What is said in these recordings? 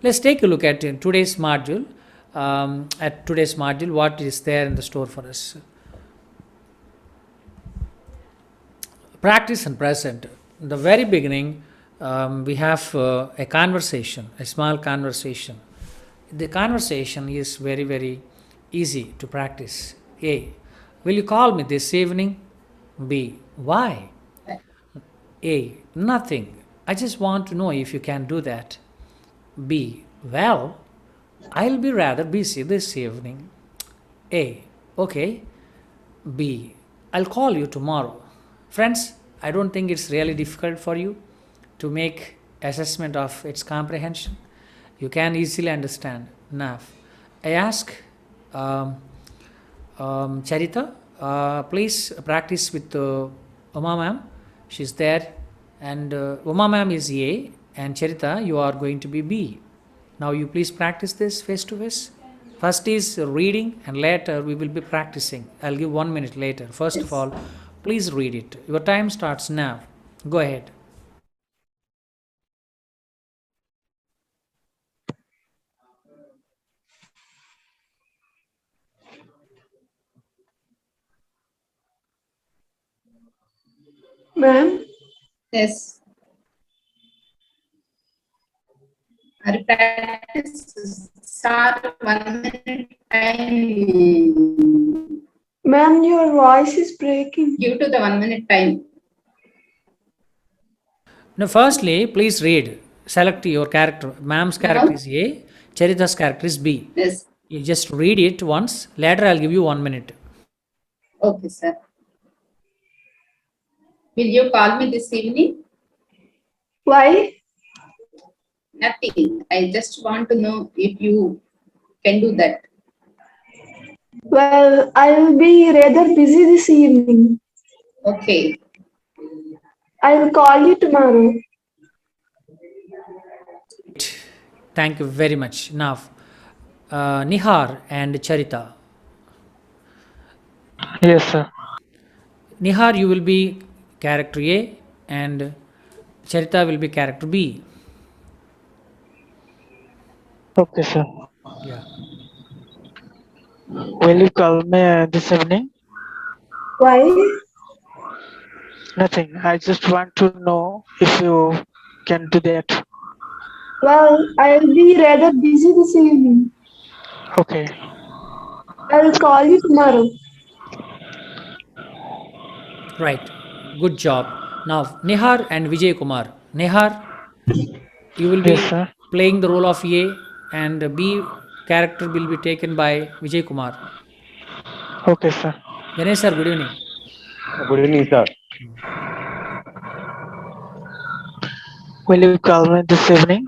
Let's take a look at today's module. What is there in the store for us? Practice and present. In the very beginning, we have a conversation, a small conversation. The conversation is very, very easy to practice. A. Will you call me this evening? B. Why? A. Nothing. I just want to know if you can do that. B. Well, I'll be rather busy this evening. A. Okay. B. I'll call you tomorrow. Friends, I don't think it's really difficult for you to make assessment of its comprehension. You can easily understand. Now, I ask Charita, please practice with Uma ma'am. She's there, and Uma ma'am is A, and Charita, you are going to be B. Now, you please practice this face to face. First is reading, and later we will be practicing. I'll give 1 minute later. First of all, please read it. Your time starts now. Go ahead. Ma'am, Yes. Our practice start 1 minute time. ma'am, your voice is breaking. Due to the 1 minute time. Now, firstly, please read. Select your character. Ma'am's character is A, Charita's character is B. Yes. You just read it once. Later, I'll give you 1 minute. Okay, sir. Will you call me this evening? Why? Nothing. I just want to know if you can do that. Well, I'll be rather busy this evening. Okay. I will call you tomorrow. Thank you very much. Now, Nihar and Charita. Yes, sir. Nihar, you will be character A, and Charita will be character B. Okay, sir. Yeah. Will you call me this evening? Why? Nothing. I just want to know if you can do that. Well, I'll be rather busy this evening. Okay. I will call you tomorrow. Right. Good job. Now, Nihar and Vijay Kumar. Nihar, you will be Yes, sir. playing the role of A, and B character will be taken by Vijay Kumar. Okay, sir. Ganesh sir, good evening. Good evening, sir. Will you call me this evening?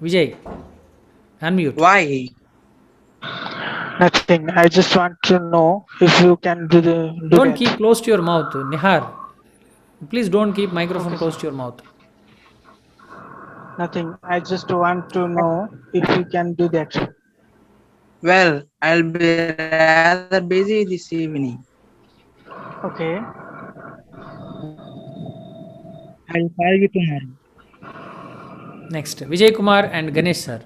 Vijay, unmute. Why? Nothing. I just want to know if you can do Don't that. keep close to your mouth, Nihar. Please don't keep microphone close to your mouth. Nothing. I just want to know if you can do that. Well, I'll be rather busy this evening. Okay. I'll call you tomorrow. Next, Vijay Kumar and Ganesh sir.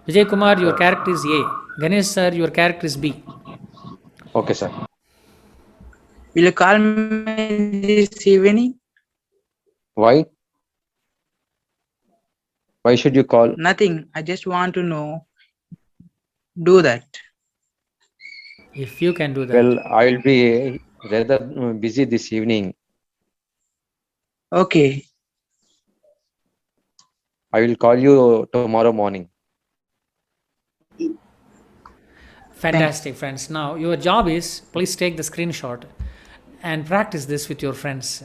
Vijay Kumar, your character is A. Ganesh sir, your character is B. Okay, sir. Will you call me this evening? Why? Why should you call? Nothing. I just want to know. Do that. If you can do that. Well, I will be rather busy this evening. Okay. I will call you tomorrow morning. Fantastic, friends. Now, your job is please take the screenshot and practice this with your friends.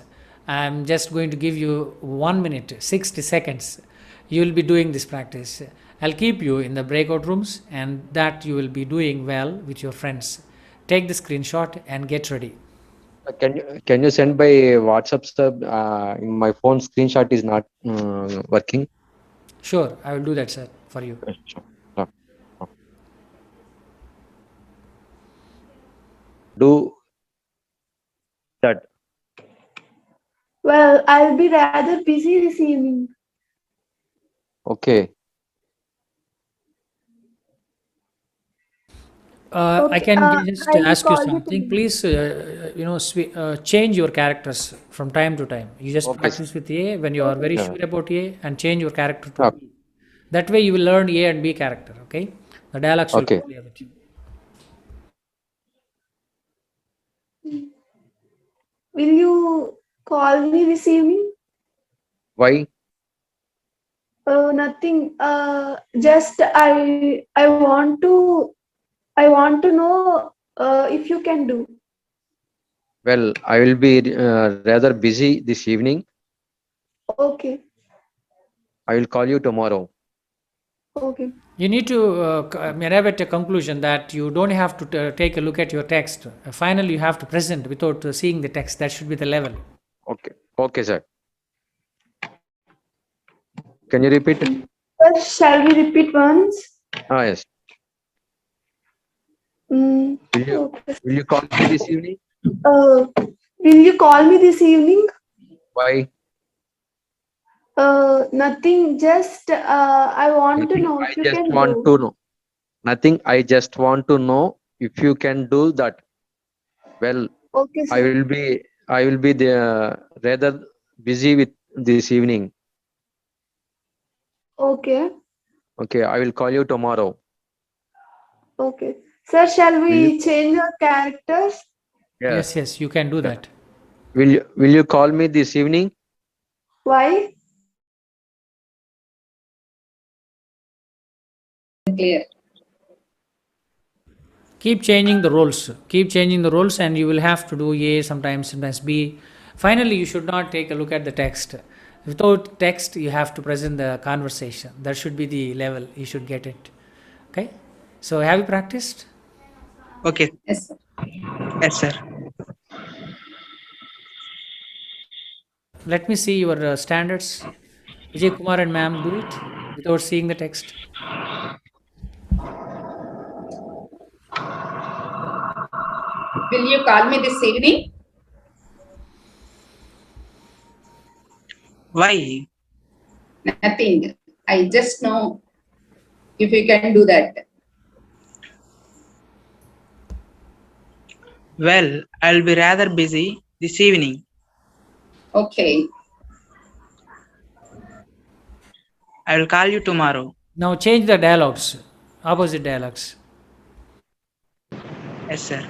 I'm just going to give you 1 minute, 60 seconds. You will be doing this practice. I'll keep you in the breakout rooms, and that you will be doing well with your friends. Take the screenshot and get ready. Can you send by WhatsApp, sir? My phone screenshot is not working. Sure, I will do that, sir, for you. Sure. Do that. Well, I'll be rather busy this evening. Okay. I Okay, can just I will ask you call you something. tomorrow. Please, change your characters from time to time. You just Okay. practice with A when you are very Yeah. sure about A and change your character to Okay. B. That way you will learn A and B character, okay? The dialogues will Okay. be clear with you. Will you call me this evening? Why? Nothing. Just I want to know if you can do. Well, I will be rather busy this evening. Okay. I will call you tomorrow. Okay. You need to arrive at a conclusion that you don't have to take a look at your text. Finally, you have to present without seeing the text. That should be the level. Okay. Okay, sir. Can you repeat? Shall we repeat once? Yes. Mm, Will okay. you call me this evening? Will you call me this evening? Why? Nothing. Just I want to Nothing. know I if you just can want do. to know. Nothing. I just want to know if you can do that. Well, Okay, I sir. will be. I will be rather busy with this evening. Okay. Okay. I will call you tomorrow. Okay. Sir, shall Will you? we change our characters? Yes, Yes. yes, you can do Yeah. that. Will you call me this evening? Why? Clear. Keep changing the roles. Keep changing the roles, and you will have to do A sometimes, sometimes B. Finally, you should not take a look at the text. Without text, you have to present the conversation. That should be the level. You should get it. Okay. So, have you practiced? Okay. Yes, sir. Yes, sir. Let me see your standards. Vijay Kumar and ma'am, do it without seeing the text. Will you call me this evening? Why? Nothing. I just know if you can do that. Well, I'll be rather busy this evening. Okay. I will call you tomorrow. Now change the dialogues, opposite dialogues. Yes, sir.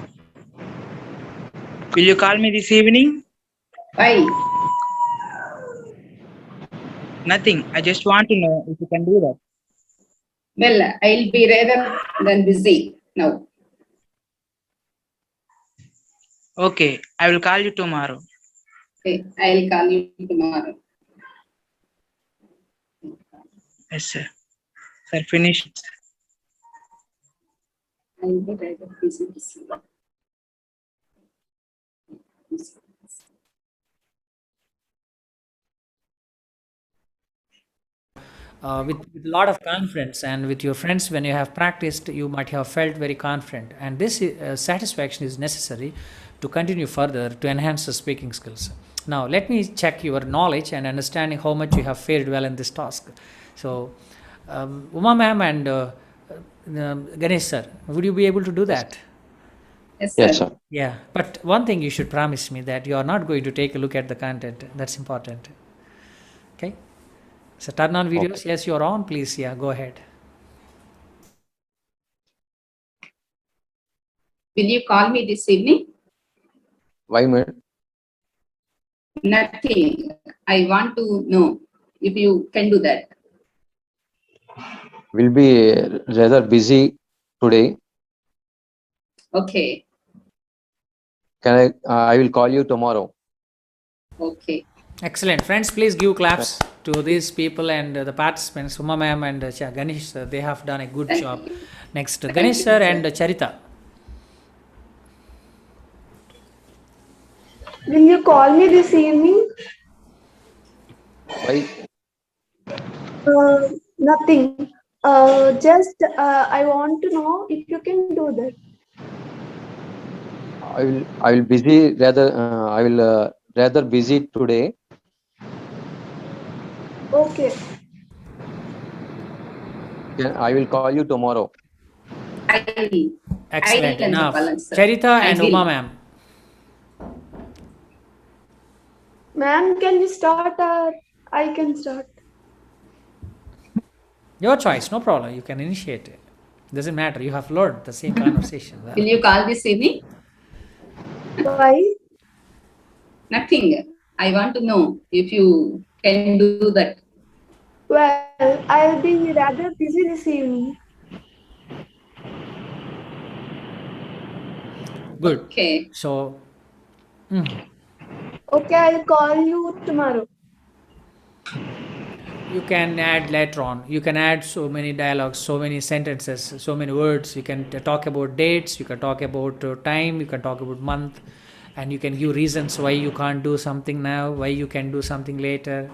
Will you call me this evening? Why? Nothing. I just want to know if you can do that. Well, I'll be rather than busy now. Okay. I will call you tomorrow. Okay. I'll call you tomorrow. Yes, sir. Sir, finish. I'll be rather busy this evening. With a lot of confidence, and with your friends when you have practiced, you might have felt very confident, and this satisfaction is necessary to continue further to enhance the speaking skills. Now let me check your knowledge and understanding how much you have fared well in this task. So Uma ma'am and Ganesh sir, would you be able to do that? Yes, sir. Yes, sir. Yeah, but one thing you should promise me, that you are not going to take a look at the content. That's important. Okay. So turn on videos. Okay. Yes, you are on. Please, yeah, go ahead. Will you call me this evening? Why, man? Nothing. I want to know if you can do that. Will be rather busy today. Okay. Can I will call you tomorrow. Okay. Excellent. Friends, please give claps to these people and the participants, Uma ma'am and Ganesh sir. They have done a good Thank job. you. Next, Thank Ganesh you, sir sir. and Charita. Will you call me this evening? Why? Nothing. Just I want to know if you can do that. I will busy rather. I will rather busy today. Okay. I will call you tomorrow. I will. Excellent. I will Enough. answer, sir. Charita I and will. Uma ma'am. Ma'am, can you start or I can start? Your choice, no problem. You can initiate it. Doesn't matter. You have learned the same conversation. Will you call this evening? Why? Nothing. I want to know if you can do that. Well, I'll be rather busy this evening. Good. Okay. So, Okay, I'll call you tomorrow. you can add later on. You can add so many dialogues, so many sentences, so many words. You can talk about dates. You can talk about time. You can talk about month, and you can give reasons why you can't do something now, why you can do something later.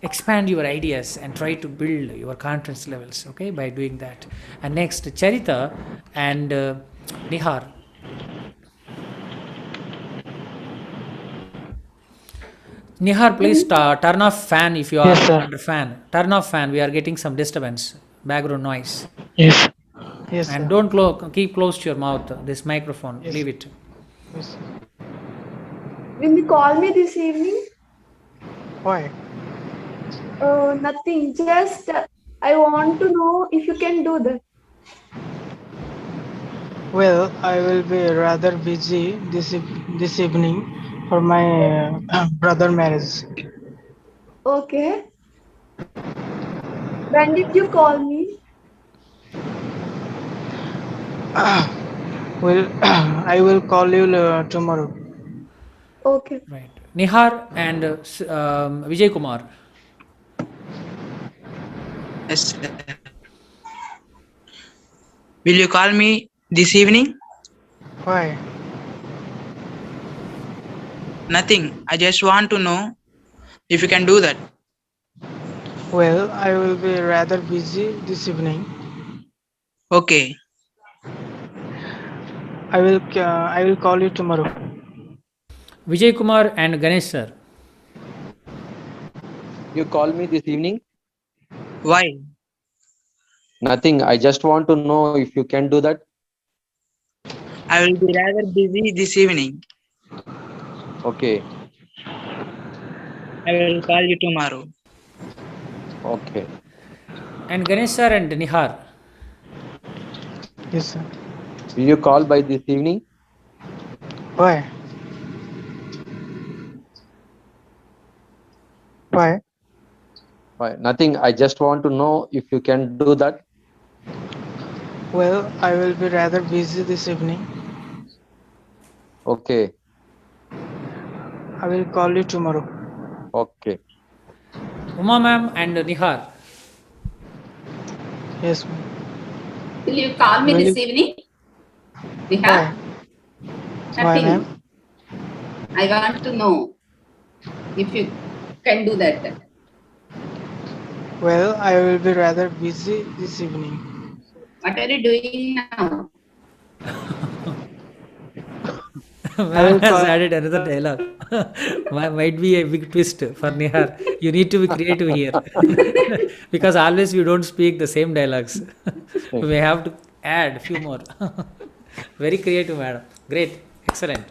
Expand your ideas and try to build your confidence levels. Okay, by doing that. And next, Charita and Nihar. Nihar, please turn off fan if you are Yes, sir. under fan. Turn off fan. We are getting some disturbance, background noise. Yes. Yes, And sir. don't keep close to your mouth. This microphone, Yes. leave it. Yes. Will you call me this evening? Why? Nothing. Just I want to know if you can do that. Well, I will be rather busy this evening for my brother marriage. Okay. When did you call me? Well, I will call you tomorrow. Okay. Right. Nihar and Vijay Kumar. Yes, sir. Will you call me this evening? Why? Nothing. I just want to know if you can do that. Well, I will be rather busy this evening. Okay. I will call you tomorrow. Vijay Kumar and Ganesh sir. You call me this evening? Why? Nothing. I just want to know if you can do that. I will be rather busy this evening. Okay. I will call you tomorrow. Okay. And Ganesh sir and Nihar. Yes, sir. Will you call by this evening? Why? Why? Why? Nothing. I just want to know if you can do that. Well, I will be rather busy this evening. Okay. I will call you tomorrow. Okay. Uma ma'am and Nihar. Yes, ma'am. Will you call me Will this you- evening? Why? Nihar? Why, ma'am? Nothing. I want to know if you can do that. Well, I will be rather busy this evening. What are you doing now? Ma'am has call- added another dialogue. Might be a big twist for Nihar. You need to be creative here. Because always you don't speak the same dialogues. We have to add a few more. Very creative, madam. Great. Excellent.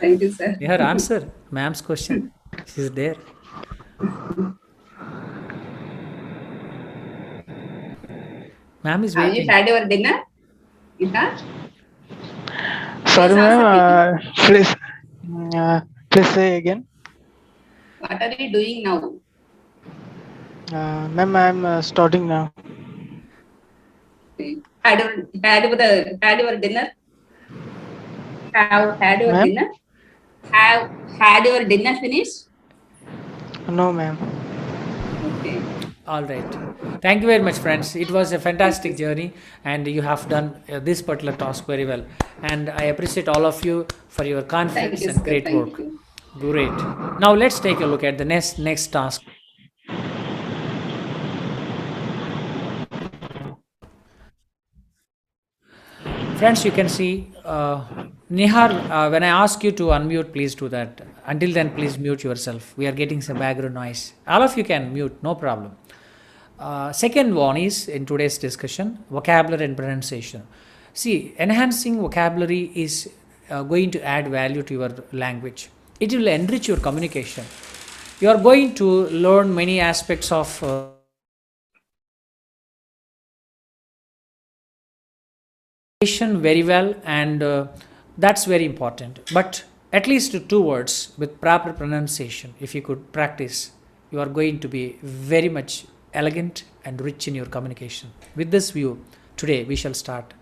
Thank you, sir. Nihar, answer ma'am's question. She's there. Ma'am is Have you waiting. had your dinner? Nihar? Sorry, Please ma'am. answer Please say again. What are you doing now? Ma'am, I'm starting now. Had your dinner? Have had your Ma'am? dinner? Have had your dinner finished? No, ma'am. Okay. All right. Thank you very much, friends. It was a fantastic journey, and you have done this particular task very well. And I appreciate all of you for your Thank confidence you, and sir. great Thank work. you. Great. Now let's take a look at the next task. Friends, you can see Nihar, when I ask you to unmute, please do that. Until then, please mute yourself. We are getting some background noise. All of you can mute, no problem. Second one is in today's discussion, vocabulary and pronunciation. See, enhancing vocabulary is going to add value to your language. It will enrich your communication. You are going to learn many aspects of very well, and that's very important. But at least 2 words with proper pronunciation, if you could practice, you are going to be very much elegant and rich in your communication. With this view, today we shall start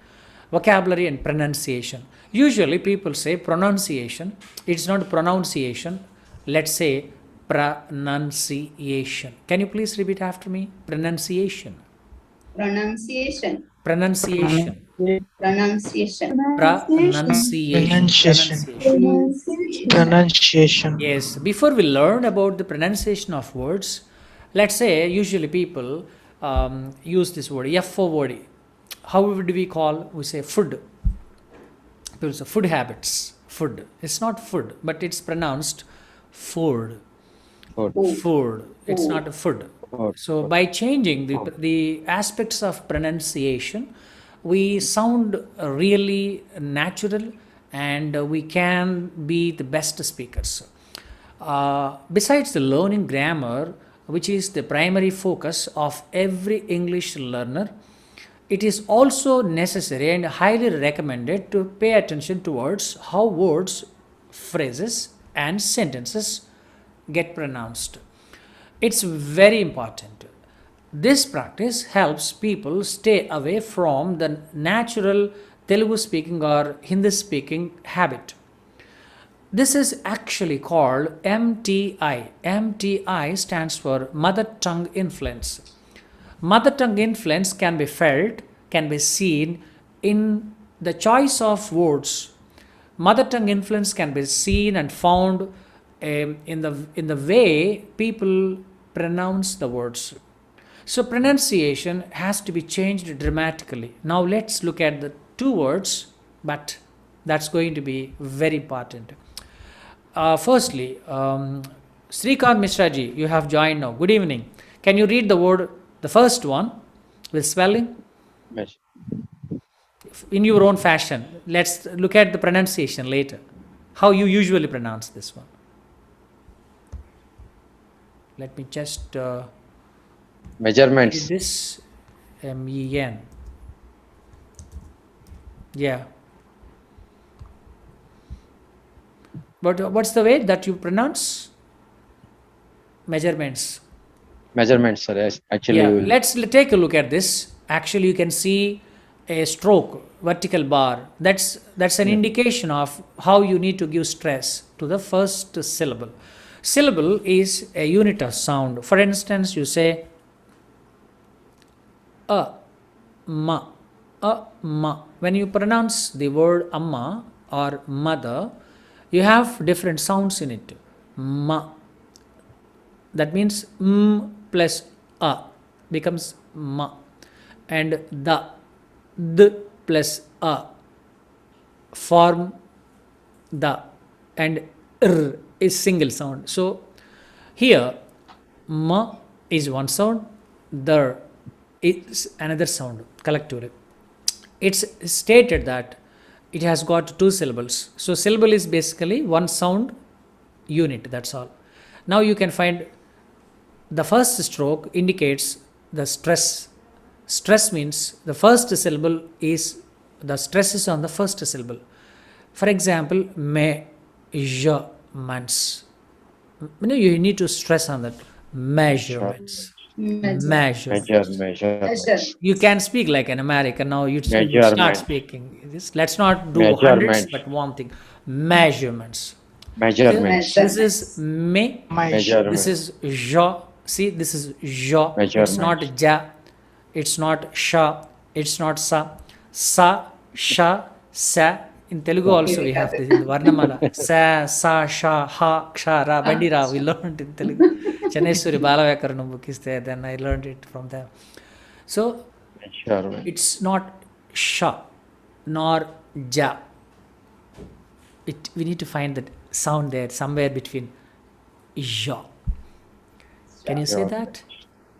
vocabulary and pronunciation. Usually people say pronunciation, it's not pronunciation. Let's say pronunciation. Can you please repeat after me? Pronunciation. Pronunciation. Pronunciation. Pronunciation. Pronunciation. Yes, before we learn about the pronunciation of words, let's say usually people use this word, FOD. How would we call? We say food. People say food habits. Food. It's not food, but it's pronounced food. Food. It's not a food. So by changing the aspects of pronunciation, we sound really natural and we can be the best speakers. Besides the learning grammar, which is the primary focus of every English learner, it is also necessary and highly recommended to pay attention towards how words, phrases, and sentences get pronounced. It's very important. This practice helps people stay away from the natural Telugu speaking or Hindi speaking habit. This is actually called MTI. MTI stands for Mother Tongue Influence. Mother tongue influence can be felt, can be seen in the choice of words. Mother tongue influence can be seen and found in the way people pronounce the words. So pronunciation has to be changed dramatically. Now let's look at the 2 words, but that's going to be very important. Firstly, Srikant Mishraji, you have joined now. Good evening. Can you read the word, the first one, with spelling? In your own fashion. Let's look at the pronunciation later. How you usually pronounce this one. Let me just Measurements. this MEN. Yeah. But what's the way that you pronounce? Measurements. Measurements, sir. Yes, actually. Yeah. you will- Let's take a look at this. Actually, you can see a stroke, vertical bar. That's an indication of how you need to give stress to the first syllable. Syllable is a unit of sound. For instance, you say ma. When you pronounce the word amma or mother, you have different sounds in it. Ma. That means plus a becomes ma. And the plus a form the, and is single sound. So here ma is one sound, the is another sound collectively. It's stated that it has got 2 syllables. So syllable is basically one sound unit, that's all. Now you can find the first stroke indicates the stress. Stress means the first syllable is, the stress is on the first syllable. For example, measurements. You need to stress on that. Measurements. Measure. You can speak like an American now. You start Measurement. speaking. Let's not do Measurement. hundreds, but one thing. Measurements. Measurements. This is me. Measurement. This is ja. See, this is ja. It's Measurement. not ja. It's not sha. It's not sa. Sa, sha, sa. In Telugu also we have this in Varnamala. Sa, sa, sha, ha, kshara, bandira. We learned in Telugu. Channesuri Balavakaranam book is there. Then I learned it from there. So Measurement. it's not sha nor ja. we need to find that sound there somewhere between ja. Can you say that?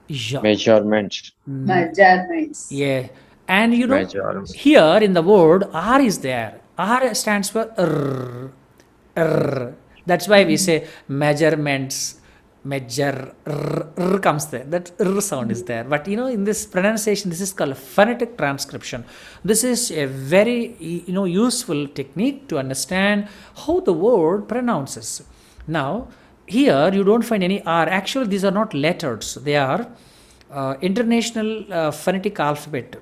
Ja. Measurements. Measurements. Yeah. And you know, Measurements. here in the word R is there. R stands for That's why we say measurements, measure, comes there. That sound is there. But you know, in this pronunciation, this is called phonetic transcription. This is a very, useful technique to understand how the word pronounces. Now, here you don't find any R. Actually, these are not letters. They are international phonetic alphabet.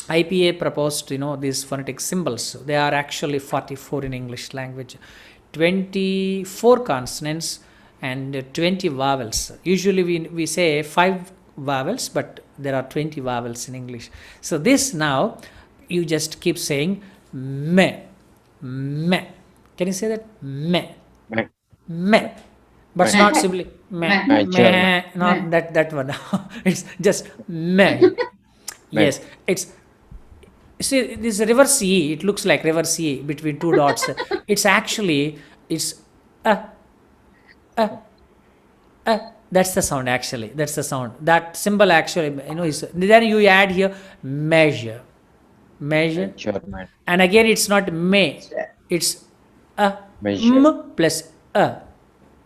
IPA proposed, these phonetic symbols. They are actually 44 in English language, 24 consonants and 20 vowels. Usually we say 5 vowels, but there are 20 vowels in English. So this now, you just keep saying me, me. Can you say that? Me, Me. me. But it's not simply me, Me. me, not that one. It's just me. Yes, it's. See, this reverse E, it looks like reverse E between two dots. It's actually, it's that's the sound actually. That's the sound. That symbol actually, is, then you add here measure. Measurement. And again, it's not me. It's Measure. m plus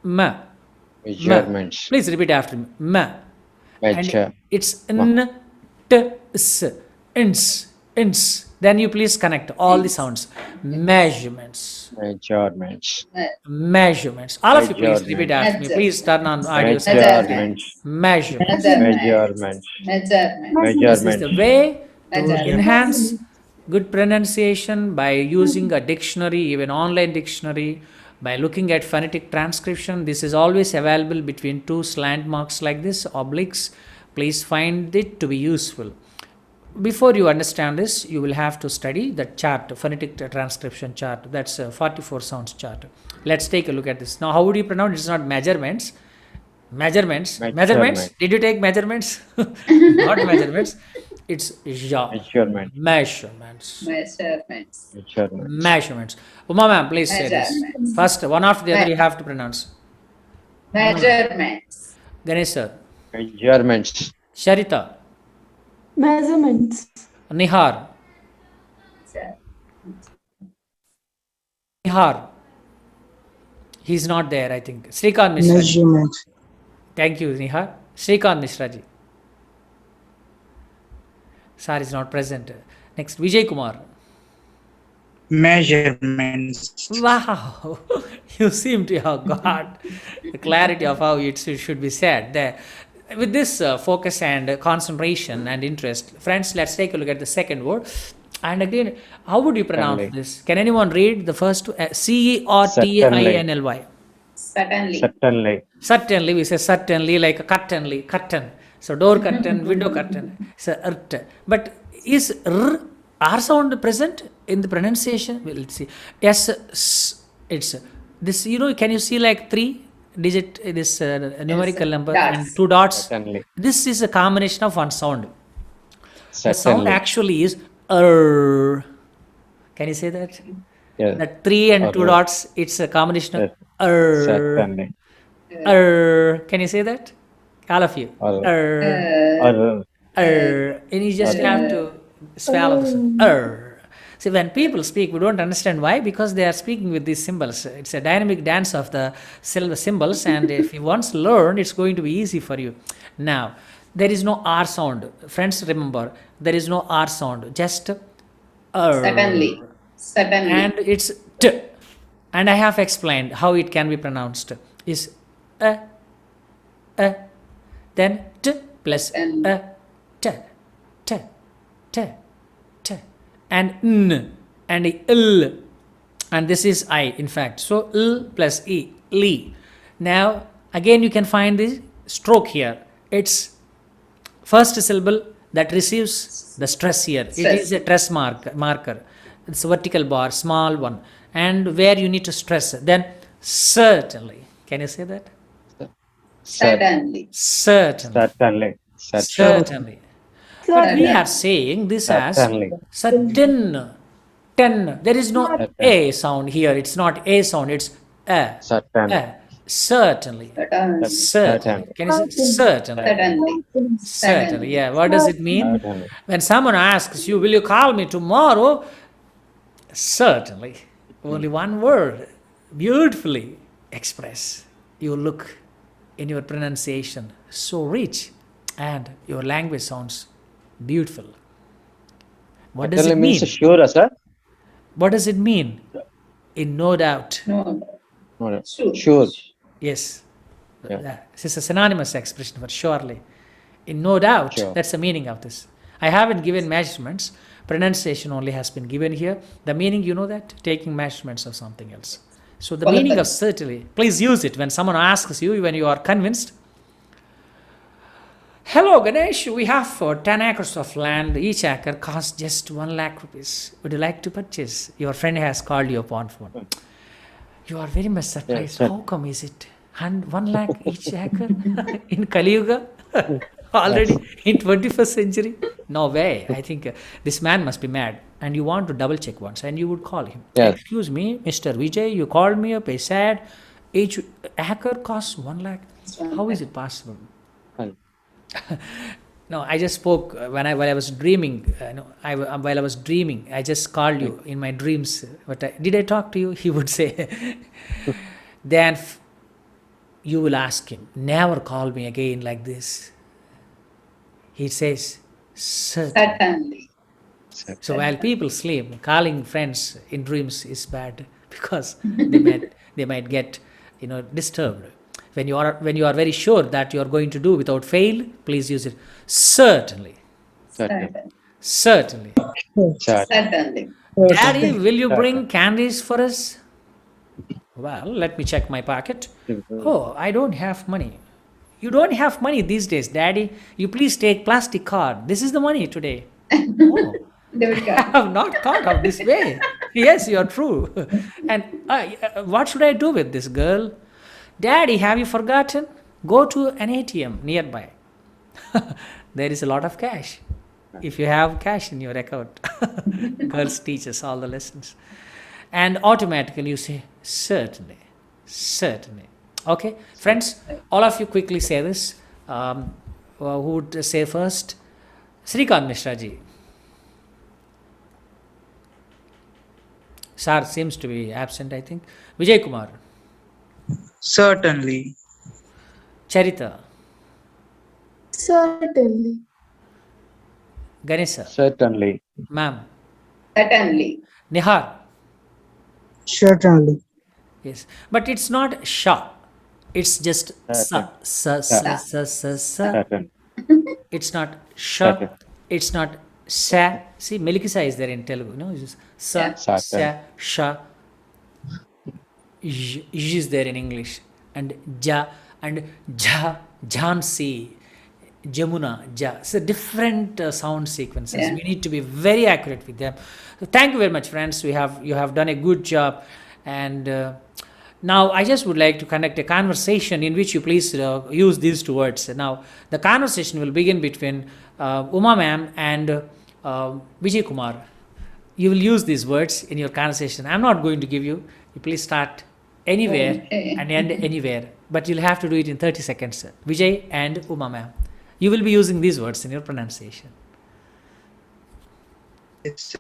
ma. Measurements. Please repeat after me. Ma. Measure. And it's n, t, s, ins. Then you please connect all the sounds. Measurements. Measurements. Measurements. All of you please repeat after me. Please turn on audio. Measurements. Measurements. Measurements. Measurements. This is the Measurements. way to Measurements. enhance good pronunciation by using a dictionary, even online dictionary, by looking at phonetic transcription. This is always available between two slant marks like this, obliques. Please find it to be useful. Before you understand this, you will have to study the chart, phonetic transcription chart. That's a 44 sounds chart. Let's take a look at this. Now, how would you pronounce it? It's not measurements. Measurements. Did you take measurements? Not measurements. It's ja. Measurement. Measurements. Measurements. Measurement. Measurements. Uma ma'am, please say this. Measurements. First, one after the other, you have to pronounce. Measurements. Ganesh sir. Measurements. Sharita. Measurements. Nihar. Nihar. He's not there, I think. Srikant Mishra. Measurement. Thank you, Nihar. Srikant Mishra ji. Sir is not present. Next, Vijay Kumar. Measurements. Wow, you seem to have got the clarity of how it should be said there. With this focus and concentration and interest, friends, let's take a look at the second word. And again, how would you pronounce Certainly. this? Can anyone read the first C-E-R-T-A-I-N-L-Y? Certainly. Certainly. Certainly, we say certainly like a curtain. So door curtain, window curtain. So but is R sound present in the pronunciation? Well, let's see. Yes, it's this. Can you see like 3-digit this numerical number dots. and 2 dots? Certainly. This is a combination of one sound. The sound Certainly. actually is Can you say that? Yes. That 3 and 2 Arr. dots. It's a combination of Certainly. Can you say that? All of you. Arr. And you just have to swallow this. See, when people speak, we don't understand why, because they are speaking with these symbols. It's a dynamic dance of the symbols, and if you once learn, it's going to be easy for you. Now, there is no R sound. Friends, remember, there is no R sound, just Certainly. and it's T. And I have explained how it can be pronounced. Is then T plus T, T, T, T, and N, and L, and this is I, in fact. So L plus E, Li. Now, again, you can find the stroke here. It's first syllable that receives the stress here. It Stress. is a stress marker. It's a vertical bar, small one, and where you need to stress. Then certainly. Can you say that? Certainly. Certainly. Certainly. Certainly. But we are saying this as Certainly. certain. 10. There is no Certain. A sound here. It's not A sound. It's A. Certain. A. Certainly. Certainly. Certainly. Can you say certainly? Certainly. Certainly. Yeah. What does it mean? Certainly. When someone asks you, will you call me tomorrow? Certainly. Only one word. Beautifully express. You look in your pronunciation so rich and your language sounds beautiful. What does Certainly it mean? means sure, sir. What does it mean? In no doubt. No. No, Sure. Sure. Yes. Yeah. This is a synonymous expression for surely. In no doubt, Sure. that's the meaning of this. I haven't given measurements. Pronunciation only has been given here. The meaning, you know that? Taking measurements of something else. So the meaning of certainly, please use it when someone asks you, when you are convinced. Hello Ganesh, we have 10 acres of land. Each acre costs just 1 lakh rupees. Would you like to purchase? Your friend has called you upon phone. You are very much surprised. sir. How come is it 1 lakh each acre in Kali Yuga? Already in 21st century? No way. I think this man must be mad. And you want to double check once and you would call him. Yes. Excuse me, Mr. Vijay, you called me up. I said each acre costs 1 lakh. How is it possible? No, I just spoke while I was dreaming. While I was dreaming, I just called you in my dreams. But did I talk to you? He would say. Then you will ask him, never call me again like this. He says, certainly. Certainly. So while people sleep, calling friends in dreams is bad because they might get disturbed. When you are very sure that you are going to do without fail, please use it. Certainly. Certain. Certainly. Certainly. Daddy, will you bring candies for us? Well, let me check my pocket. Oh, I don't have money. You don't have money these days, Daddy. You please take plastic card. This is the money today. Oh, Debit I card. have not thought of this way. Yes, you are true. And what should I do with this girl? Daddy, have you forgotten? Go to an ATM nearby. There is a lot of cash. If you have cash in your account, girls teach us all the lessons. And automatically you say, certainly, certainly. Okay, friends, all of you quickly say this. Who would say first? Srikant Mishra ji. Sir seems to be absent, I think. Vijay Kumar. Certainly. Charita. Certainly. Ganesha. Certainly. Ma'am. Certainly. Nihar. Certainly. Yes. But it's not sha. It's just sa. Sa, sa, sa, sa, sa. Certain. It's not sha. Okay. It's not sa. See, Melikisa is there in Telugu. No, it's just sa, Yeah. sa, Certain. sha. J is there in English. And ja and ja, Jhansi, Jamuna, ja. So different sound sequences. Yeah. We need to be very accurate with them. So thank you very much, friends. You have done a good job. And now I just would like to conduct a conversation in which you please use these two words. Now the conversation will begin between Uma ma'am and Vijay Kumar. You will use these words in your conversation. I'm not going to give you. You please start anywhere Okay. and end anywhere. But you'll have to do it in 30 seconds. Vijay and Uma ma'am. You will be using these words in your pronunciation. Yes.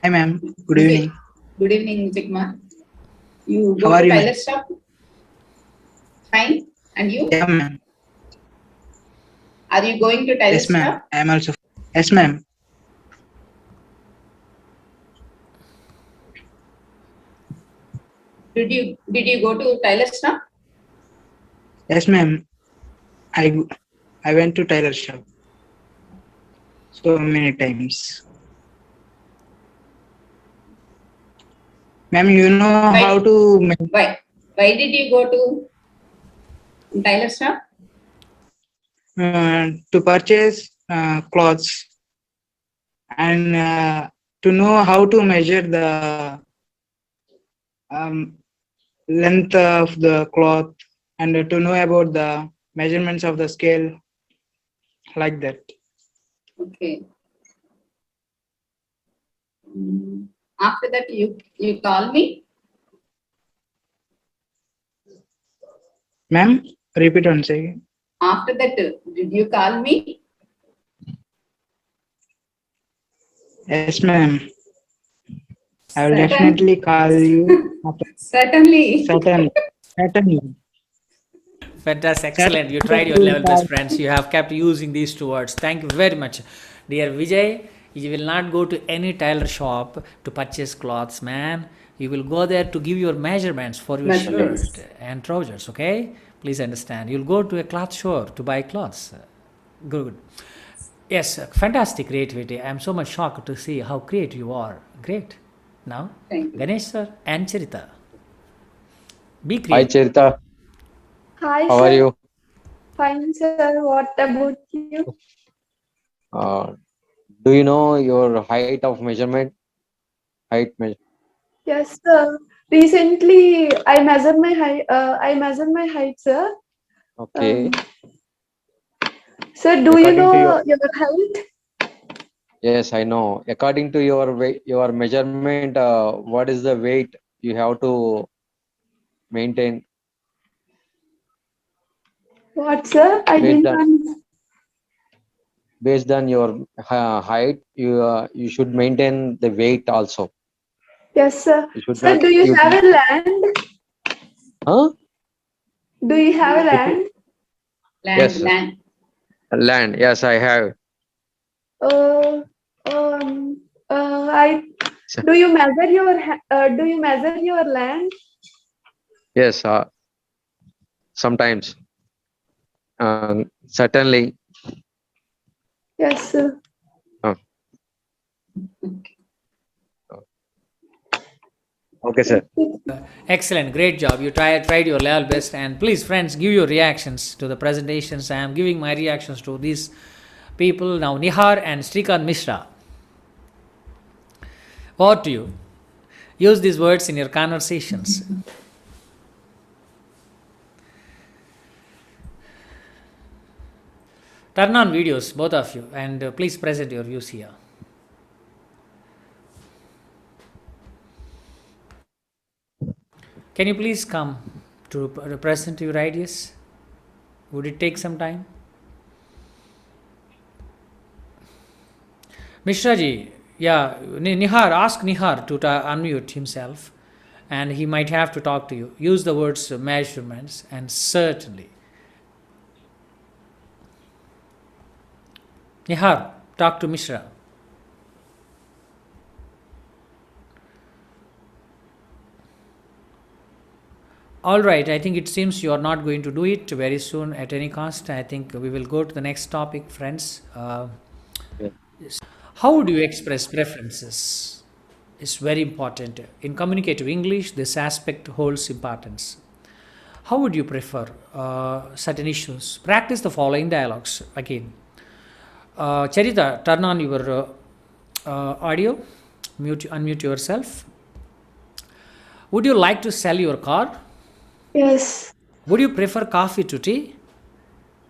Hi, ma'am. Good evening. Good evening, Jigma. You How go are to you, ma'am? Tyler shop? Fine. And you? Yeah, ma'am. Are you going to Tyler Yes, ma'am. shop? I am also. Yes, ma'am. Did you go to Tyler shop? Yes, ma'am. I went to Tyler shop so many times. Ma'am, you know how to make Why did you go to Tyler shop? to purchase clothes and to know how to measure the length of the cloth and to know about the measurements of the scale, like that. Okay. After that, you call me. Ma'am, repeat once again. After that, did you call me? Yes, ma'am. I will Certain- definitely call you after. Certainly. Certainly. Fantastic, excellent. You tried your level best, friends. You have kept using these two words. Thank you very much. Dear Vijay, you will not go to any tailor shop to purchase clothes, man. You will go there to give your measurements for your Measurements. shirt and trousers, okay? Please understand. You'll go to a cloth store to buy clothes. Good. Yes, fantastic creativity. I'm so much shocked to see how creative you are. Great. Now, Thank you. Ganesh sir and Charita. Be Hi, creative. Charita. Hi, How sir. are you? Fine, sir. What about you? Uh, do you know your height of measurement? Height measure. Yes, sir. Recently, I measured my height. Sir. Okay. Sir, do you According to know your height? Yes, I know. According to your weight, your measurement, what is the weight you have to maintain What, sir? I based didn't on understand. based on your height? You should maintain the weight also. Yes, sir. You should Sir, not. do you have a land? Huh? Do you have a land? Yes, sir. Land. Land. Yes, I have. Uh, um, I Sir. do you measure your do you measure your land? Yes. Sometimes. Certainly. Yes, sir. Okay, sir. Excellent, great job. You tried your level best, and please, friends, give your reactions to the presentations. I am giving my reactions to these people now. Nihar and Srikant Mishra. Over to you. Use these words in your conversations. Turn on videos, both of you, and please present your views here. Can you please come to present your ideas? Would it take some time? Mishra ji, yeah, Nihar, ask Nihar to unmute himself, and he might have to talk to you. Use the words measurements and certainly. Nihar, talk to Mishra. All right, I think it seems you are not going to do it very soon at any cost. I think we will go to the next topic, friends. How would you express preferences? It's very important. In communicative English, this aspect holds importance. How would you prefer certain issues? Practice the following dialogues again. Charita, turn on your audio, unmute yourself. Would you like to sell your car? Yes. Would you prefer coffee to tea?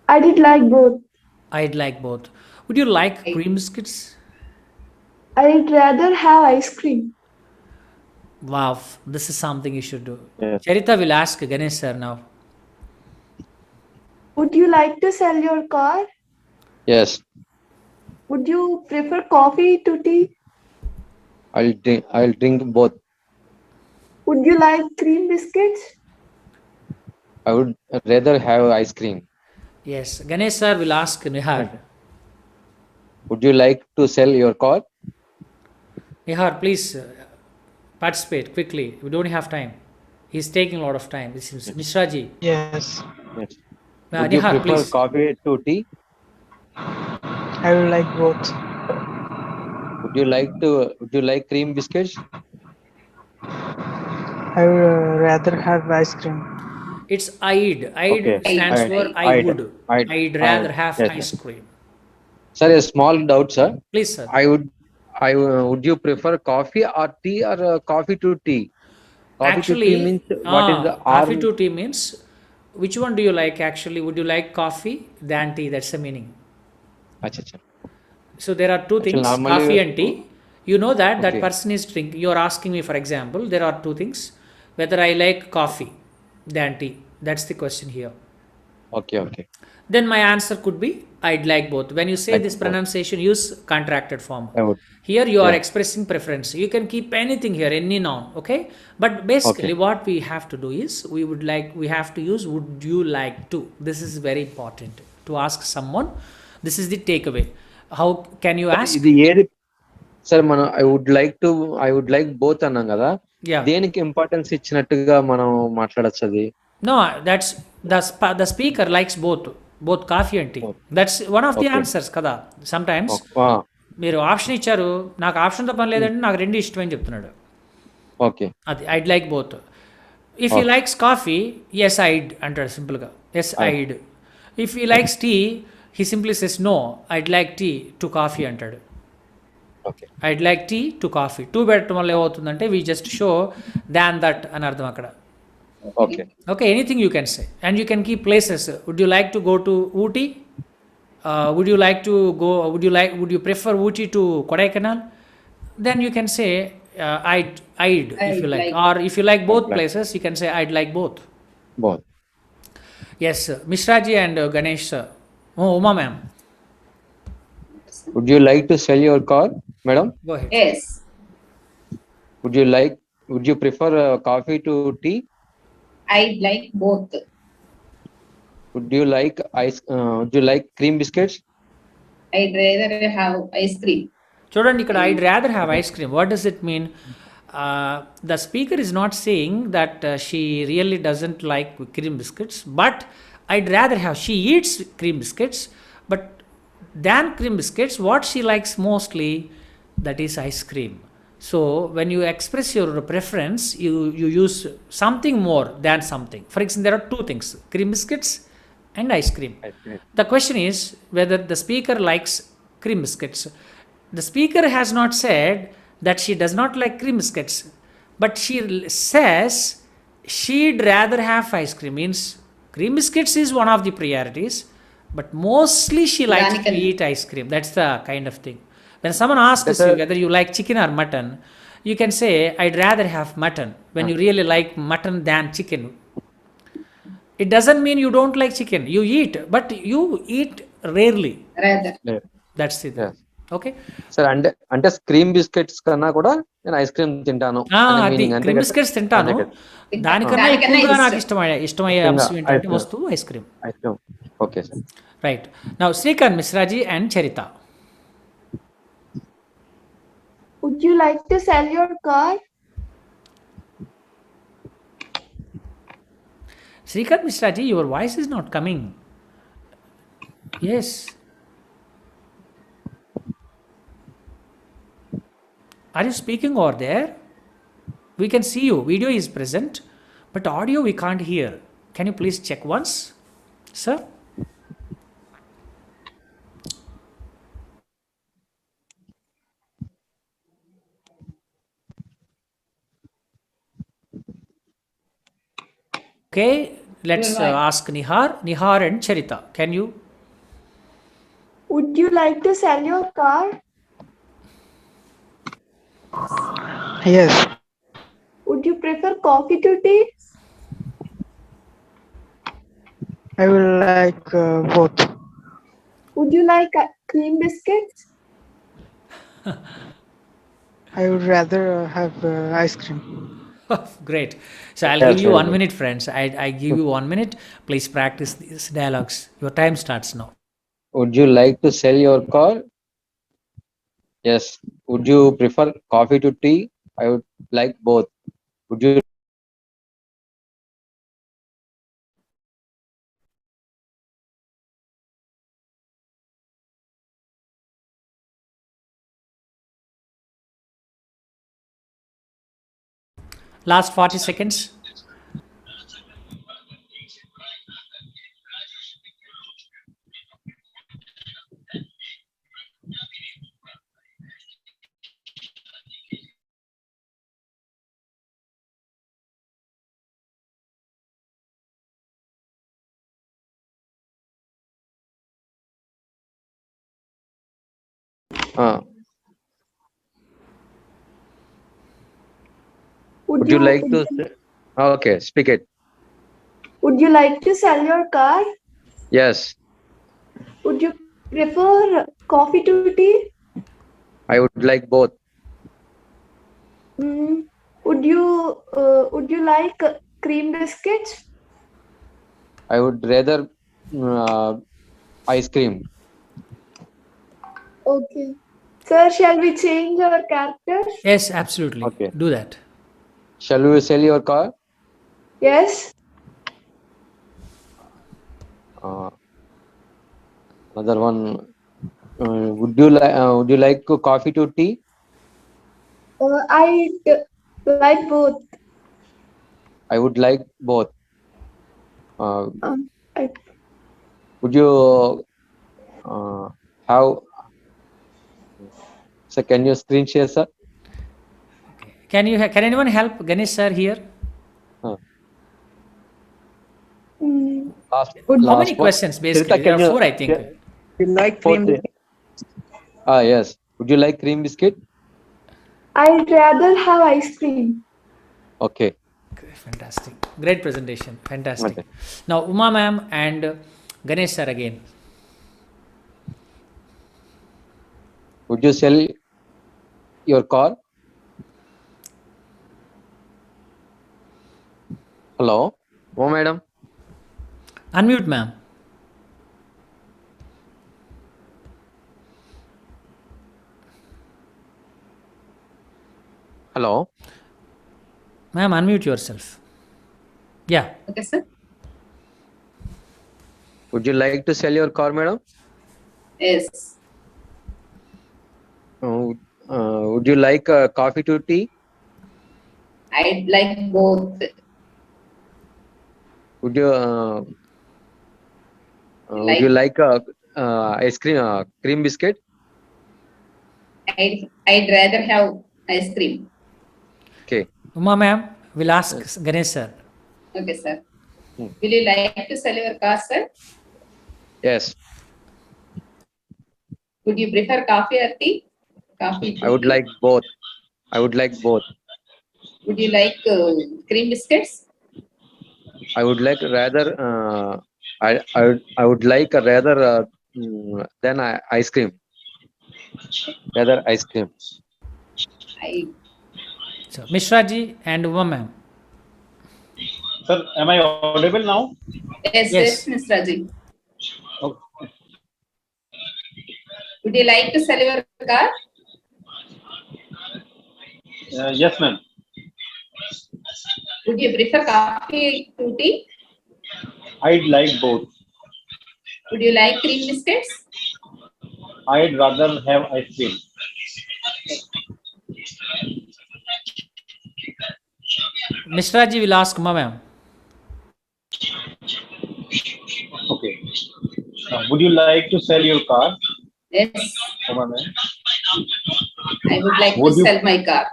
I did like both. I'd like both. Would you like cream biscuits? I'd rather have ice cream. Wow, this is something you should do. Yes. Charita will ask Ganesh sir now. Would you like to sell your car? Yes. Would you prefer coffee to tea? I'll drink both. Would you like cream biscuits? I would rather have ice cream. Yes, Ganesh sir will ask Nihar. Would you like to sell your car? Nihar, please participate quickly. We don't have time. He's taking a lot of time. This is Mishra ji. Yes, Yes. Would you Nihar, prefer please. coffee to tea? I will like both. Would you like cream biscuits? I will rather have ice cream. It's I'd. I'd Okay. stands I'd. for I I'd. would. I'd. Rather I'd. have Yes, ice cream. Sir, a small doubt, sir. Please, sir. Would you prefer coffee or tea or coffee to tea? Coffee to tea Actually, means what is the coffee R? to tea means which one do you like actually? Would you like coffee than tea? That's the meaning. Acha, acha. So there are two Actually, things, normally- coffee and tea. You know that that Okay. person is drinking. You are asking me, for example, there are two things: whether I like coffee than tea. That's the question here. Okay. Okay. Then my answer could be I'd like both. When you say Like this both. pronunciation, use contracted form. I would. Here you are Yeah. expressing preference. You can keep anything here, any noun, okay? But basically, Okay. what we have to do is we have to use would you like to. This is very important to ask someone. This is the takeaway. How can you ask? ఇది ఏది sir మనం I would like both అన్నాం కదా, Yeah. దేనికి importance ఇచ్చినట్టుగా మనం మాట్లాడచ్చు అది? No, that's the speaker likes both coffee and tea. Oh. That's one of the Okay. answers కదా. Sometimes Ah, మీరు ఆప్షన్ ఇచ్చారు, నాకు ఆప్షన్తో పని లేదంటే నాకు రెండు ఇష్టమని చెప్తున్నాడు. ఓకే. అది I'd like both. If he likes coffee, yes I'd అంటాడు సింపుల్గా, yes I'd. If he likes tea, he simply says no, I'd like tea to coffee అంటాడు. Okay. I'd like tea to coffee. To పెట్టడం వల్ల ఏమవుతుందంటే we just show దాన్ that అని అర్థం అక్కడ. Okay. Okay, anything you can say. And you can keep places. Would you like to go to Ooty? Would you prefer Ooty to Kodaikanal? Then you can say I'd if I'd you like. like. Or if you like both I'd like. places, you can say I'd like both. Both. Yes, Mishraji and Ganesh. Oh, Uma ma'am. Would you like to sell your car madam? Go ahead. Yes, would you prefer coffee to tea? I'd like both. Would you like cream biscuits? I'd rather have ice cream. చూడండి ఇక్కడ I'd rather have ice cream. What does it mean? The speaker is not saying that she really doesn't like cream biscuits, but I'd rather have, she eats cream biscuits, but than cream biscuits, what she likes mostly, that is ice cream. So when you express your preference, you use something more than something. For example, there are two things: cream biscuits and ice cream. The question is whether the speaker likes cream biscuits. The speaker has not said that she does not like cream biscuits, but she says she'd rather have ice cream. Means cream biscuits is one of the priorities, but mostly she likes to Danikani. eat ice cream. That's the kind of thing. When someone asks you whether you like chicken or mutton, you can say I'd rather have mutton when you really like mutton than chicken. It doesn't mean you don't like chicken. You eat, but you eat rarely. Rather. That's it. Yes. Okay. Sir అంటే cream biscuits కన్నా కూడా నేను ice cream తింటాను అనే అది meaning అంతే cream కదా? Biscuits తింటాను. అంతే కదా? దానికన్నా దానికన్నా ఎక్కువగా నాకు ఇష్టం. ఇష్టమయ్యే అంశం ఏంటంటే ice cream. వస్తువు ice cream. Ice cream. Okay sir. Right. Now Srikanth Misraji and Charita. Would you like to sell your car? Srikanth Misraji, your voice is not coming. Yes. Are you speaking over there? We can see you. Video is present, but audio we can't hear. Can you please check once, sir? Okay, let's ask Nihar and Charita. Can you? Would you like to sell your car? Yes. Would you prefer coffee to tea? I will like both. Would you like cream biscuits? I would rather have ice cream. Great. So I'll That's give you very 1 good. minute, friends. I give you 1 minute. Please practice these dialogues. Your time starts now. Would you like to sell your car? Yes. Would you prefer coffee to tea? I would like both. Would you Last 40 seconds. Would you like to? Okay, speak it. Would you like to sell your car? Yes, Would you prefer coffee to tea? I would like both. Mm, would you like cream biscuits? I would rather uh, ice cream. Okay. Sir, shall we change our characters? Yes, absolutely. Okay. Do that. Shall we sell your car? Yes. Uh, Another one. Would you like coffee to tea? I like both. I would like both. I, Would you have? So can you screen share, sir? Can anyone help Ganesh sir here? mm, Last, How last many one. questions basically? Sirita, There can are you- 4, I think. You like Fourth cream? thing. Yes. Would you like cream biscuit? I'd rather have ice cream. Okay. Fantastic. Great presentation. Fantastic. Okay. Now, Uma ma'am and Ganesh sir again. Would you sell your car? Hello. Oh, madam. Unmute ma'am. Hello. Ma'am, unmute yourself. Yeah. Okay, sir. Would you like to sell your car, madam? Yes. Would you like coffee to tea? I'd like both. Would you would you like ice cream, cream biscuit? I'd rather have ice cream. Okay. Uma ma'am will ask Ganesh sir. Okay, sir. Hmm. Will you like to sell your car, sir? Yes. Would you prefer coffee or tea? Coffee. I would tea. like both. I would like both. Would you like cream biscuits? I would like rather. I would like rather than ice cream. Rather ice cream. I So, Mishra ji and Uma ma'am. Sir, am I audible now? yes, Yes. Ms. Raji. Okay. Would you like to sell your car? Yes, ma'am. Would you prefer coffee to tea? I'd like both. Would you like cream biscuits? I'd rather have ice cream. Mishra ji will ask Uma ma'am. Okay. Would you like to sell your car? Yes, Uma ma'am? I would like Would to you- sell my car.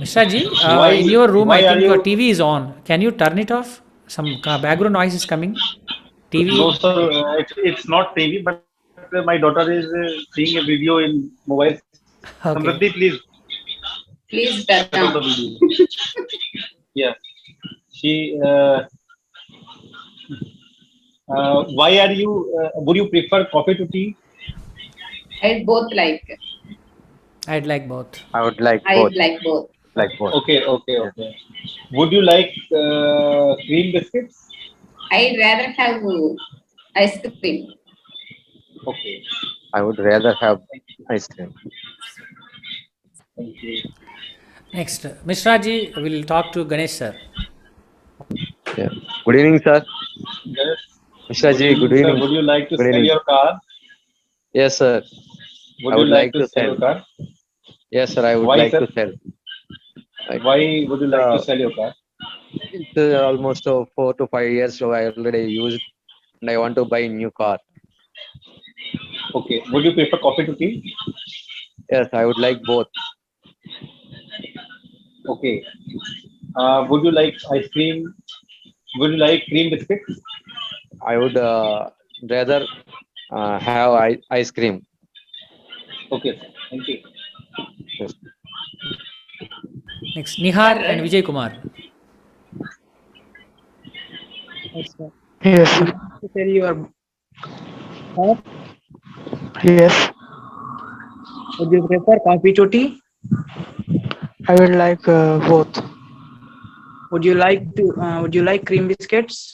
Mishra ji, Why- in your room, why I are think your you- TV is on. Can you turn it off? Some background noise is coming. TV. No, sir. It's not TV, but my daughter is seeing a video in mobile. Okay. Samriddhi, please Please turn turn on the on. video. Yeah. She. Why are you? Would you prefer coffee to tea? I'd both like. I'd like both. I would like both. I'd like both. Like both. Okay. Would you like cream biscuits? I'd rather have ice cream. Okay. I would rather have ice cream. Thank you. Next, Mishra ji will talk to Ganesh sir. Yeah. Good evening, sir. Yes. Mishra ji, good Sir, evening. would you like to Good sell evening. your car? Yes, sir. Would I you would like like to to sell your sell. car? Yes, sir. I would Why, like sir? to sell. Why would you like Uh, to sell your car? It's almost 4 to 5 years, so I already used, and I want to buy a new car. Okay. Would you prefer coffee to tea? Yes, I would like both. Okay. Would you like ice cream? Would you like cream biscuits? I would rather have ice cream. Okay, sir. Thank you. Yes. Next, Nihar and Vijay Kumar. Yes, sir. Yes. To tell your thought, Yes. would you prefer coffee to tea? I would like both. Would you like cream biscuits?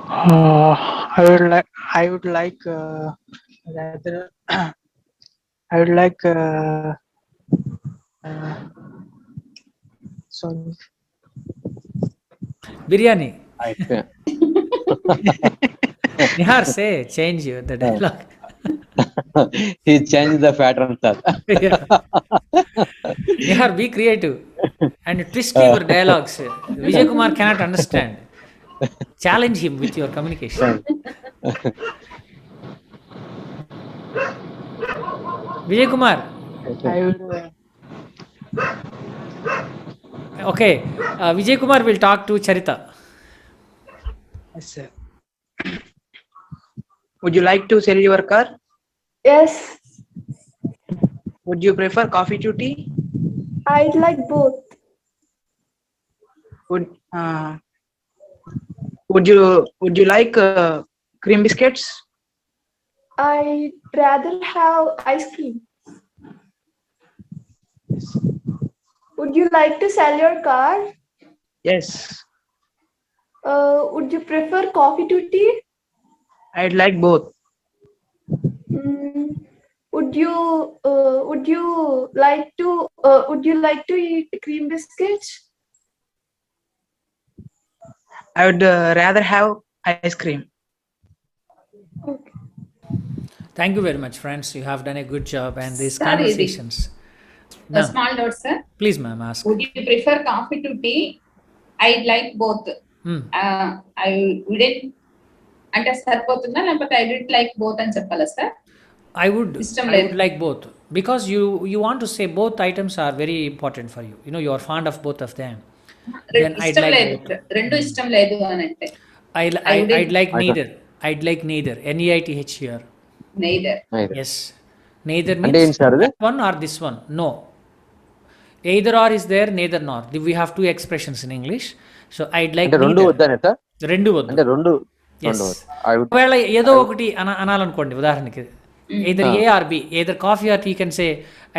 I would like rather I would like sorry. Biryani. I think. Nihar, say, change the dialogue. He changed the pattern, sir. Yeah. Nihar, be creative and twist your dialogues. Vijay Kumar cannot understand. Challenge him with your communication. Vijay Kumar, I would okay. Vijay Kumar will talk to Charita. Yes, sir. Would you like to sell your car? Yes, Would you prefer coffee to tea? I'd like both. Would you like cream biscuits? I'd rather have ice cream. Would you like to sell your car? Yes, Would you prefer coffee to tea? I'd like both. Would you like to eat cream biscuits? I would rather have ice cream. Okay. Thank you very much, friends. You have done a good job, and these Sorry, conversations. A No, small note, sir. please, ma'am, ask. Would you prefer coffee to tea? I'd like both. Hmm. I wouldn't అంటే సరిపోతుందా లేకపోతే I would like both అని చెప్పాలా sir? I would System I లేదు. would like both because you want to say both items are very important for you. You know, you are fond of both of them. Then I'd ఇష్టం like లేదు, both. రెండు ఇష్టం లేదు అని అంటే I'd wouldn't- like neither. I'd like neither. NEITH here. Neither. Yes. Neither అంటే means ఏంటి sir అది? one or this one. No. Either or is there, neither nor. We have two expressions in English. So I'd like అంటే రెండు neither. వద్దనే sir? రెండు వద్దు. అంటే రెండు Yes. వద్దు. I would ఒకవేళ ఏదో ఒకటి అనాలనుకోండి ఉదాహరణకి either A or B, either coffee or tea, can say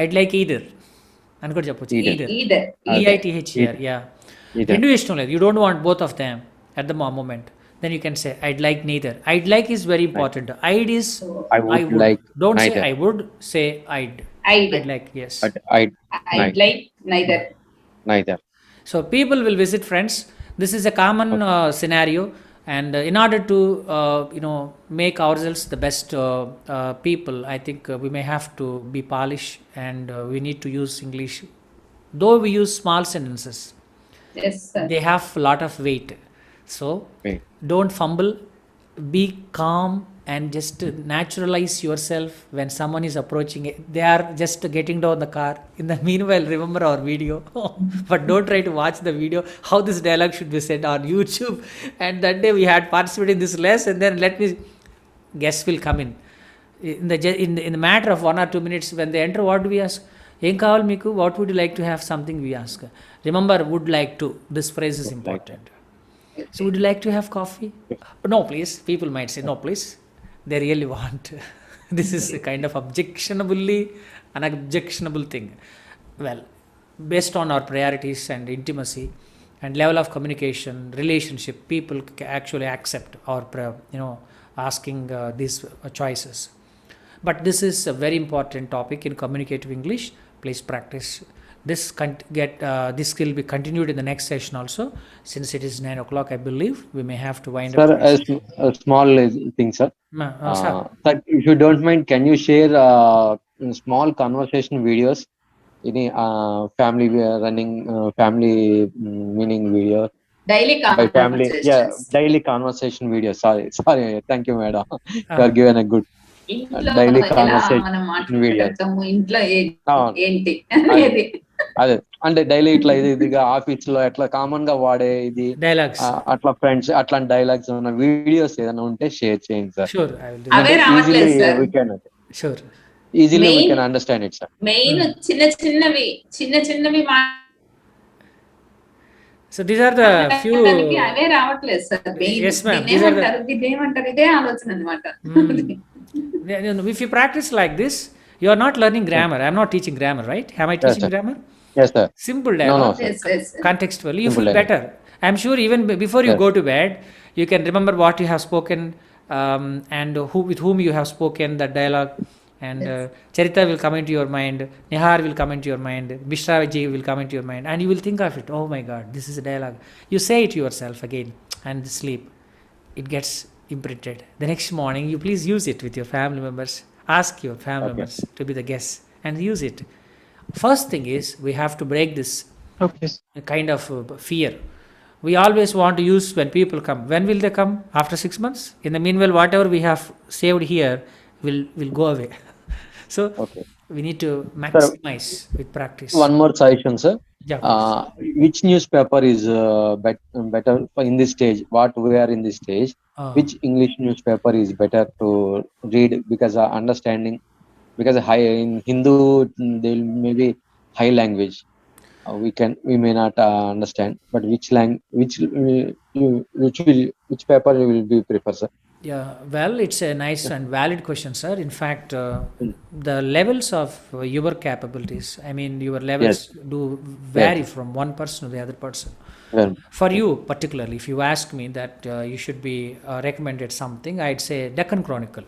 I'd like either అని కూడా చెప్పొచ్చు. Either. Either. Either. EITH here, yeah. either. రెండు ఇష్టం లేదు, you don't want both of them at the moment, then you can say I'd like neither. I'd like is very important. I'd is I would like don't neither. say I would, say I'd I'd like, yes. But I'd like neither. neither. So people will visit, friends. This is a common scenario, and in order to make ourselves the best people, I think we may have to be polished, and we need to use English. Though we use small sentences, Yes, sir. they have a lot of weight. So Wait. don't fumble, be calm, and just naturalize yourself when someone is approaching it. They are just getting down the car. In the meanwhile, remember our video. But don't try to watch the video how this dialogue should be said on YouTube. And that day we had participated in this lesson, then let me guests will come in in the matter of 1 or 2 minutes. When they enter, what do we ask? Em kavali meeku? What would you like to have? Something we ask. Remember, would like to. This phrase is important. So would you like to have coffee? No, please. People might say no, please. They really want. This is a kind of an objectionable thing. Well, based on our priorities and intimacy and level of communication, relationship, people actually accept our asking these choices. But this is a very important topic in communicative English. Please practice. This will be continued in the next session also. Since it is 9 o'clock, I believe we may have to wind Sir, up. a small thing, sir. Sir. Sir, if you don't mind, can you share small conversation videos? Any family running family meaning video Daily by family? Yeah, conversations. daily conversation video. Sorry. Thank you, madam. You are given a good. ఇంట్లో Daily ఎలా conversation మనం video. మాట్లాడతాము, ఇంట్లో అవును. ఏంటి అనేది. అదే అంటే డైలీ ఇట్లా ఇదిగా ఆఫీస్ లో ఎట్లా కామన్ గా వాడే ఇది Dialogues. అట్లా ఫ్రెండ్స్ అట్లాంటి డైలాగ్స్ ఉన్న వీడియోస్ ఏదైనా ఉంటే షేర్ చేయండి sir. Sure, I will do away that. రావట్లేదు sir. Sure. Easily we Main- can understand it, sir. Main చిన్న చిన్నవి So these are the few. దానికి అవే రావట్లేదు sir. Yes, ma'am. These are the- దీన్నేమంటారు ఇదే ఆలోచన అనమాట. If you practice like this, you are not learning grammar. I'm not teaching grammar, right? Am I teaching sir. grammar? Yes, sir. Simple No, dialogue. sir. Yes. Contextually, you Simple feel dialogue. better. I'm sure even before you Yes. go to bed, you can remember what you have spoken, and with whom you have spoken that dialogue. And Charita will come into your mind, Nihar will come into your mind, Mishra Ji will come into your mind, and you will think of it. Oh my God, this is a dialogue. You say it yourself again, and sleep. It gets imprinted. The next morning, you please use it with your family members. Ask your family members to be the guests and use it. First thing is, we have to break this Okay. kind of fear. We always want to use when people come. When will they come? After 6 months? In the meanwhile, whatever we have saved here will go away. So Okay. we need to maximize with practice. One more suggestion, sir. Yeah, Which newspaper is better in this stage? What we are in this stage? Which English newspaper is better to read because understanding? Because in Hindu there will maybe high language. We may not understand, but which paper you will be prefer, sir? Yeah, well, it's a nice and valid question, sir. In fact, the levels of your capabilities, I mean, your levels do vary from one person to the other person. Well, For you, particularly, if you ask me that you should be recommended something, I'd say Deccan Chronicle.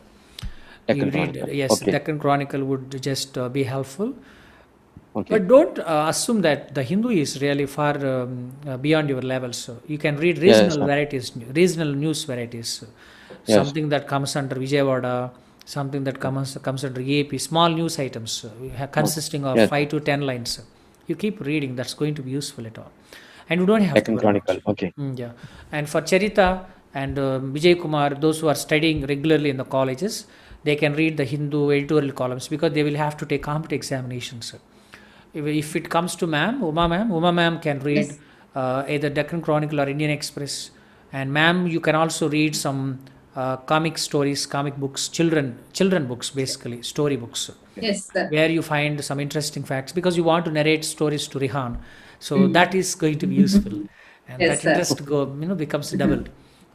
Deccan You read, Chronicle. yes, Okay. Deccan Chronicle would just be helpful. Okay. But don't assume that the Hindu is really far beyond your levels. So you can read regional sir. varieties, regional news varieties. Yes. Something that comes under Vijayawada, something that comes under AP, small news items consisting of 5 to 10 lines. You keep reading, that's going to be useful at all. And you don't have Deccan to worry Chronicle. much. Okay. Yeah. And for Charita and Vijay Kumar, those who are studying regularly in the colleges, they can read the Hindu editorial columns because they will have to take competitive examinations. If it comes to Uma ma'am can read either Deccan Chronicle or Indian Express. And ma'am, you can also read some comic stories, comic books, children books, basically story books, Yes, sir. where you find some interesting facts because you want to narrate stories to Rihan. So that is going to be useful, and Yes, that sir. interest becomes doubled.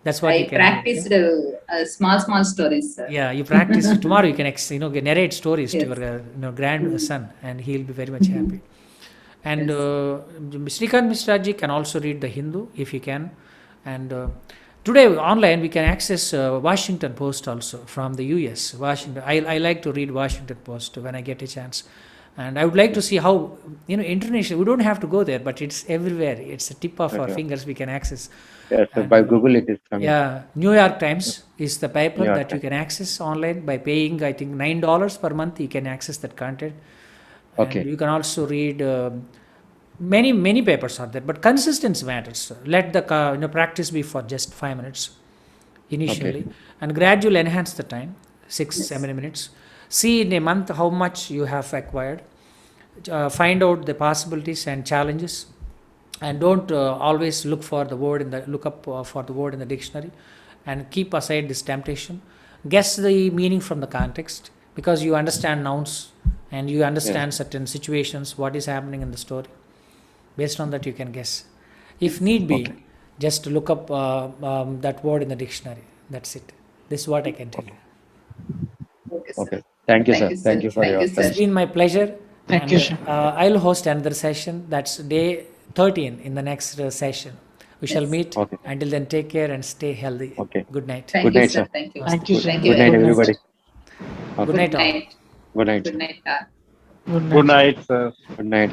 That's what I you can practiced small stories, sir. do. Yeah, you practice tomorrow. You can narrate stories to Yes. your grandson, and he'll be very much happy. And Srikant Mishraji can also read the Hindu if he can. And today online we can access Washington Post also from the US. Washington. I like to read Washington Post when I get a chance. And I would like to see how international. We don't have to go there, but it's everywhere. It's a tip of our fingers. We can access. Yes, sir. By Google it is coming. Yeah, New York Times is the paper New York that you can access online by paying, I think, $9 per month. You can access that content. Okay. And you can also read many papers are there, but consistency matters. Let the practice be for just 5 minutes initially, and gradually enhance the time, 6-7 minutes. See in a month how much you have acquired. Find out the possibilities and challenges, and don't always look up for the word in the dictionary, and keep aside this temptation. Guess the meaning from the context because you understand nouns and you understand certain situations, what is happening in the story. Based on that, you can guess. If need be, just look up that word in the dictionary. That's it. This is what I can tell you. Okay, sir. Okay. Thank you, sir. Thank you for Thank your you, sir. It's been my pleasure. Thank And, you, sir. I'll host another session. That's day 13 in the next session. We shall meet. Okay. Until then, take care and stay healthy. Okay. Good night. Thank Good you, night, sir. sir. Thank you. Thank you, sir. Thank you Good night, very much. everybody. Good night, Good all. night. Good night. Good night. Good night. Good night, sir. Good night.